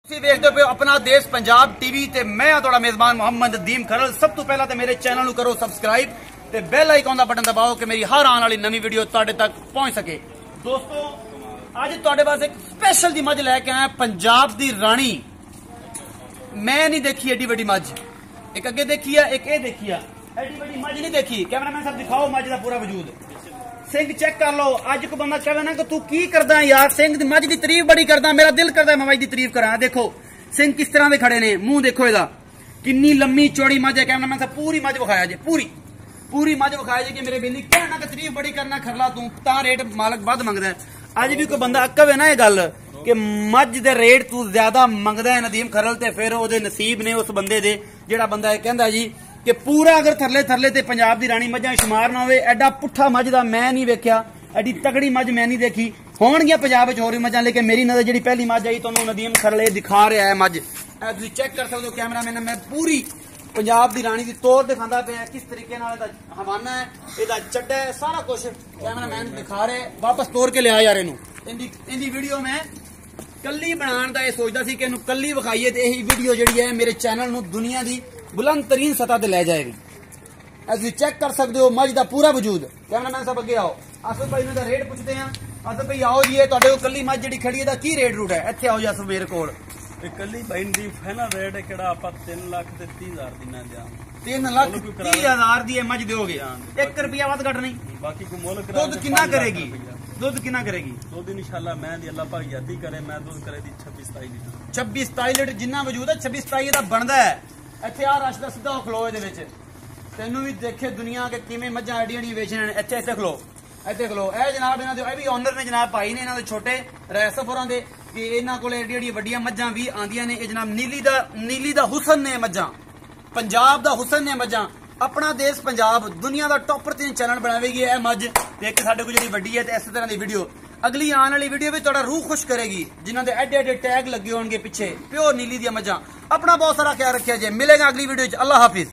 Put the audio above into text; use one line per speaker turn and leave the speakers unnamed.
ਤੁਸੀਂ ਦੇਖਦੇ ਹੋ ਆਪਣਾ ਦੇਸ਼ ਪੰਜਾਬ ਟੀਵੀ ਤੇ ਮੈਂ ਆ ਤੁਹਾਡਾ ਮੇਜ਼ਬਾਨ ਮੁਹੰਮਦ ਦੀਮ ਖਰਲ। ਸਭ ਤੋਂ ਪਹਿਲਾਂ ਤੇ ਮੇਰੇ ਚੈਨਲ ਨੂੰ ਕਰੋ ਸਬਸਕ੍ਰਾਈਬ ਤੇ ਬੈਲ ਆਈਕਨ ਦਾ ਬਟਨ ਦਬਾਓ ਕਿ ਮੇਰੀ ਹਰ ਆਉਣ ਵਾਲੀ ਨਵੀਂ ਵੀਡੀਓ ਤੁਹਾਡੇ ਤੱਕ ਪਹੁੰਚ ਸਕੇ। ਦੋਸਤੋ ਅੱਜ ਤੁਹਾਡੇ ਵਾਸਤੇ ਇੱਕ ਸਪੈਸ਼ਲ ਦੀ ਮੱਝ ਲੈ ਕੇ ਆਇਆ, ਪੰਜਾਬ ਦੀ ਰਾਣੀ। ਮੈਂ ਨਹੀਂ ਦੇਖੀ ਐਡੀ ਵੱਡੀ ਮੱਝ, ਇੱਕ ਅੱਗੇ ਦੇਖੀ ਆ, ਇੱਕ ਇਹ ਦੇਖੀ ਆ, ਐਡੀ ਵੱਡੀ ਮੱਝ ਨਹੀਂ ਦੇਖੀ। ਕੈਮਰਾਮੈਨ ਸਾਹਿਬ ਦਿਖਾਓ ਮੱਝ ਦਾ ਪੂਰਾ ਵਜੂਦ, ਸਿੰਘ ਚੈੱਕ ਕਰ ਲਓ। ਅੱਜ ਕੋ ਬੰਦਾ ਕਹੇ ਨਾ ਕਿ ਤੂੰ ਕੀ ਕਰਦਾ ਯਾਰ, ਸਿੰਘ ਦੀ ਮੱਝ ਦੀ ਤਾਰੀਫ ਬੜੀ ਕਰਦਾ, ਮੇਰਾ ਦਿਲ ਕਰਦਾ ਮੈਂ ਮੱਝ ਦੀ ਤਾਰੀਫ ਕਰਾਂ। ਦੇਖੋ ਸਿੰਘ ਕਿਸ ਤਰ੍ਹਾਂ ਦੇ ਖੜੇ ਨੇ, ਮੂੰਹ ਦੇਖੋ ਇਹਦਾ, ਕਿੰਨੀ ਲੰਮੀ ਚੌੜੀ ਮੱਝ ਹੈ। ਕੈਮਰਾਮੈਨ ਸਾਹਿਬ ਪੂਰੀ ਮੱਝ ਵਿਖਾਇਆ ਜੇ, ਪੂਰੀ ਮੱਝ ਵਿਖਾਇਆ ਜੇ ਕਿ ਮੇਰੇ ਬੇਲੀ ਕਹਿਣਾ ਕਿ ਤਾਰੀਫ ਬੜੀ ਕਰਨਾ ਖਰਲਾ ਤੂੰ ਤਾਂ ਰੇਟ ਮਾਲਕ ਵੱਧ ਮੰਗਦਾ। ਅੱਜ ਵੀ ਕੋਈ ਬੰਦਾ ਕਹੇ ਨਾ ਇਹ ਗੱਲ ਕਿ ਮੱਝ ਦੇ ਰੇਟ ਤੂੰ ਜ਼ਿਆਦਾ ਮੰਗਦਾ ਹੈ ਨਦੀਮ ਖਰਲ, ਤੇ ਫਿਰ ਉਹਦੇ ਨਸੀਬ ਨੇ ਉਸ ਬੰਦੇ ਦੇ ਜਿਹੜਾ ਬੰਦਾ ਇਹ ਕਹਿੰਦਾ ਜੀ ਕਿ ਪੂਰਾ ਅਗਰ ਥਰਲੇ ਤੇ ਪੰਜਾਬ ਦੀ ਰਾਣੀ ਮੱਝਾਂ ਸ਼ੁਮਾਰ ਨਾ ਹੋਵੇ। ਐਡਾ ਪੁੱਠਾ ਮੱਝ ਦਾ ਮੈਂ ਨਹੀਂ ਵੇਖਿਆ, ਐਡੀ ਤਗੜੀ ਮੱਝ ਮੈਂ ਨਹੀਂ ਦੇਖੀ। ਹੋਣਗੀਆਂ ਪੰਜਾਬ ਵਿੱਚ ਹੋਰ ਵੀ ਮੱਝਾਂ, ਲੇਕਿਨ ਮੇਰੀ ਨਜ਼ਰ ਜਿਹੜੀ ਪਹਿਲੀ ਮੱਝ ਆਈ ਤੁਹਾਨੂੰ ਨਦੀਮ ਖਰਲ ਦਿਖਾ ਰਿਹਾ ਹੈ ਮੱਝ। ਤੁਸੀਂ ਚੈੱਕ ਕਰ ਸਕਦੇ ਹੋ ਕੈਮਰਾਮੈਨ, ਮੈਂ ਪੂਰੀ ਪੰਜਾਬ ਦੀ ਰਾਣੀ ਦੀ ਤੋਰ ਦਿਖਾਉਂਦਾ ਪਿਆ, ਕਿਸ ਤਰੀਕੇ ਨਾਲ ਇਹਦਾ ਹਵਾਨਾ ਹੈ, ਇਹਦਾ ਚੱਡਾ ਹੈ, ਸਾਰਾ ਕੁਝ ਕੈਮਰਾਮੈਨ ਦਿਖਾ ਰਿਹਾ। ਵਾਪਸ ਤੋਰ ਕੇ ਲਿਆ ਯਾਰ ਇਹਨੂੰ। ਇਹਦੀ ਵੀਡੀਓ ਮੈਂ ਕੱਲੀ ਬਣਾਉਣ ਦਾ ਇਹ ਸੋਚਦਾ ਸੀ ਕਿ ਇਹਨੂੰ ਕੱਲੀ ਵਿਖਾਈਏ, ਤੇ ਇਹੀ ਵੀਡੀਓ ਜਿਹੜੀ ਹੈ ਮੇਰੇ ਚੈਨਲ ਨੂੰ ਦੁਨੀਆ ਦੀ बुलंद तरीन सतह ते ले जाएगी। तुम चेक कर सकते हो मझ का पूरा वजूद। कैमरामैन साहब अगे आओ, आसफ भाई ने रेट पूछते हैं। आसफ भाई आओ जी, कली मझ जी खड़ी है की रेट रूट है? इतने आओ जी आसफ मेरे को
कली भाई दी फाइनल रेट है कि 3,30,000 दी मैं दिया।
3,30,000 दी मझ दोगे, 1 रुपया वध घट नहीं।
बाकी को मुल
दुध कितना करेगी? दुध कितना करेगी?
दुध इंशाल्लाह मैं दी अल्लाह पाक यादी करे, मैं दुध करे दी 26-27 लीटर।
26-27 लीटर जिन्ना वजूद है 26-27 दा बनदा है। ਇੱਥੇ ਆ ਰਸ਼ ਦਾ ਸਿੱਧਾ ਖਲੋ ਇਹਦੇ ਵਿੱਚ, ਤੈਨੂੰ ਵੀ ਦੇਖੇ ਦੁਨੀਆ ਕਿ ਕਿਵੇਂ ਮੱਝਾਂ ਐਡੀਆਂ ਵੇਚਣੀਆਂ ਨੇ। ਇੱਥੇ ਖਲੋ, ਇੱਥੇ ਖਲੋ। ਇਹ ਜਨਾਬ ਇਹਨਾਂ ਦੇ ਇਹ ਵੀ ਓਨਰ ਨੇ ਜਨਾਬ, ਭਾਈ ਨੇ ਇਹਨਾਂ ਦੇ ਛੋਟੇ ਰੈਸਫਰਾਂ ਦੇ, ਕਿ ਇਹਨਾਂ ਕੋਲ ਐਡੀਆਂ ਵੱਡੀਆਂ ਮੱਝਾਂ ਵੀ ਆਉਂਦੀਆਂ ਨੇ। ਇਹ ਜਨਾਬ ਨੀਲੀ ਦਾ ਹੁਸਨ ਨੇ ਮੱਝਾਂ, ਪੰਜਾਬ ਦਾ ਹੁਸਨ ਨੇ ਮੱਝਾਂ। ਆਪਣਾ ਦੇਸ਼ ਪੰਜਾਬ ਦੁਨੀਆ ਦਾ ਟੌਪਰ 3 ਚੈਨਲ ਬਣਾਵੇਗੀ ਇਹ ਮੱਝ, ਤੇ ਇੱਕ ਸਾਡੇ ਕੋਲ ਜਿਹੜੀ ਵੱਡੀ ਹੈ। ਤੇ ਇਸੇ ਤਰ੍ਹਾਂ ਦੀ ਵੀਡੀਓ ਅਗਲੀ ਆਉਣ ਵਾਲੀ ਵੀਡੀਓ ਵਿੱਚ ਤੁਹਾਡਾ ਰੂਹ ਖੁਸ਼ ਕਰੇਗੀ, ਜਿਨ੍ਹਾਂ ਦੇ ਐਡੇ ਟੈਗ ਲੱਗੇ ਹੋਣਗੇ ਪਿੱਛੇ, ਪਿਓਰ ਨੀਲੀ ਦੀਆਂ ਮੱਝਾਂ। अपना बहुत सारा ख्याल रखिए। मिलेगा अगली वीडियो। अल्लाह हाफिज।